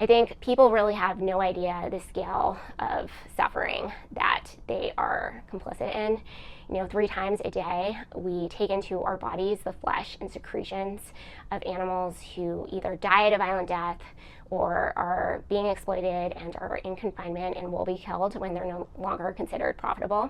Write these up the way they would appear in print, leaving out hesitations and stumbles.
I think people really have no idea the scale of suffering that they are complicit in. 3 times a day, we take into our bodies the flesh and secretions of animals who either died a violent death or are being exploited and are in confinement and will be killed when they're no longer considered profitable.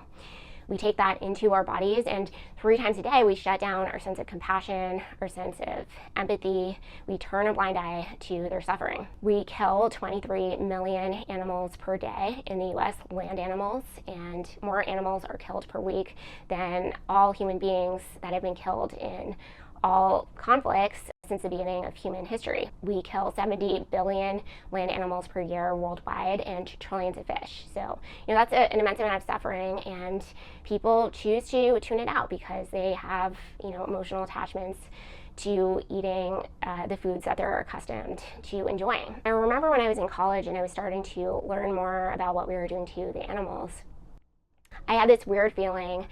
We take that into our bodies, and 3 times a day we shut down our sense of compassion, our sense of empathy. We turn a blind eye to their suffering. We kill 23 million animals per day in the US, land animals, and more animals are killed per week than all human beings that have been killed in all conflicts since the beginning of human history. We kill 70 billion land animals per year worldwide and trillions of fish. So, that's an immense amount of suffering, and people choose to tune it out because they have, emotional attachments to eating the foods that they're accustomed to enjoying. I remember when I was in college and I was starting to learn more about what we were doing to the animals, I had this weird feeling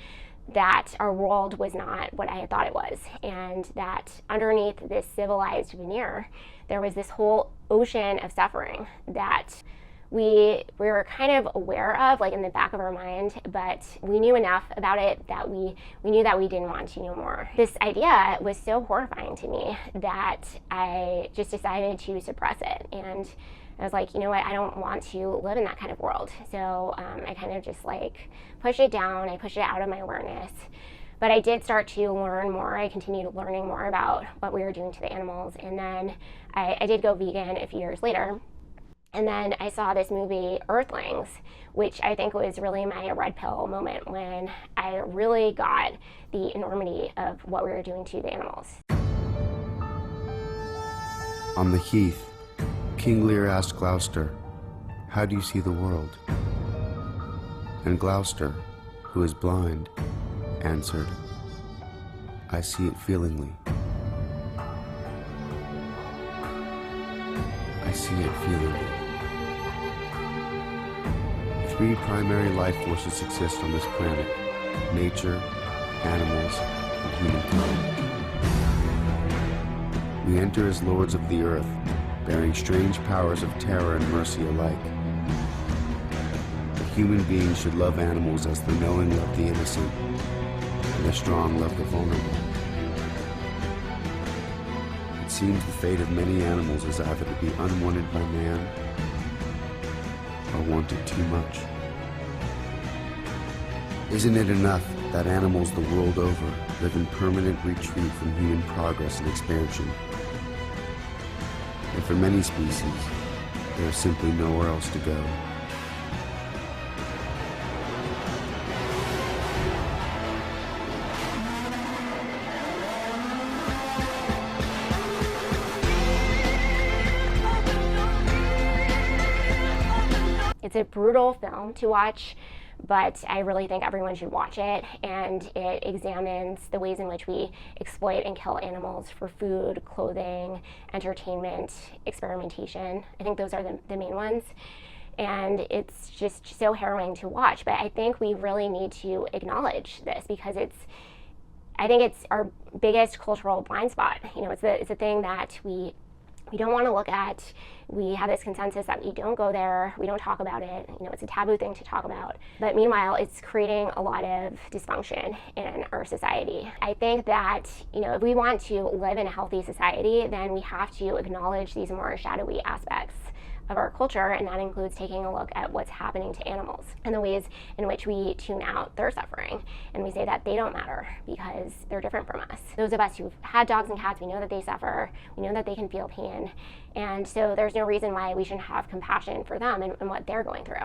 that our world was not what I had thought it was, and that underneath this civilized veneer, there was this whole ocean of suffering that we were kind of aware of, like in the back of our mind, but we knew enough about it that we knew that we didn't want to know more. This idea was so horrifying to me that I just decided to suppress it, and I was like, I don't want to live in that kind of world. So I kind of just pushed it down. I pushed it out of my awareness. But I did start to learn more. I continued learning more about what we were doing to the animals. And then I did go vegan a few years later. And then I saw this movie, Earthlings, which I think was really my red pill moment when I really got the enormity of what we were doing to the animals. On the heath, King Lear asked Gloucester, "How do you see the world?" And Gloucester, who is blind, answered, "I see it feelingly. I see it feelingly." 3 primary life forces exist on this planet: nature, animals, and humankind. We enter as lords of the earth, bearing strange powers of terror and mercy alike. A human being should love animals as the knowing love the innocent, and the strong love the vulnerable. It seems the fate of many animals is either to be unwanted by man, or wanted too much. Isn't it enough that animals the world over live in permanent retreat from human progress and expansion? And for many species, there is simply nowhere else to go. It's a brutal film to watch, but I really think everyone should watch it, and it examines the ways in which we exploit and kill animals for food, clothing, entertainment, experimentation. I think those are the main ones, and it's just so harrowing to watch, but I think we really need to acknowledge this because I think it's our biggest cultural blind spot. It's a thing that we don't want to look at. We have this consensus that we don't go there, we don't talk about it, it's a taboo thing to talk about. But meanwhile, it's creating a lot of dysfunction in our society. I think that, if we want to live in a healthy society, then we have to acknowledge these more shadowy aspects of our culture, and that includes taking a look at what's happening to animals and the ways in which we tune out their suffering, and we say that they don't matter because they're different from us. Those of us who've had dogs and cats, we know that they suffer, we know that they can feel pain, and so there's no reason why we shouldn't have compassion for them and what they're going through.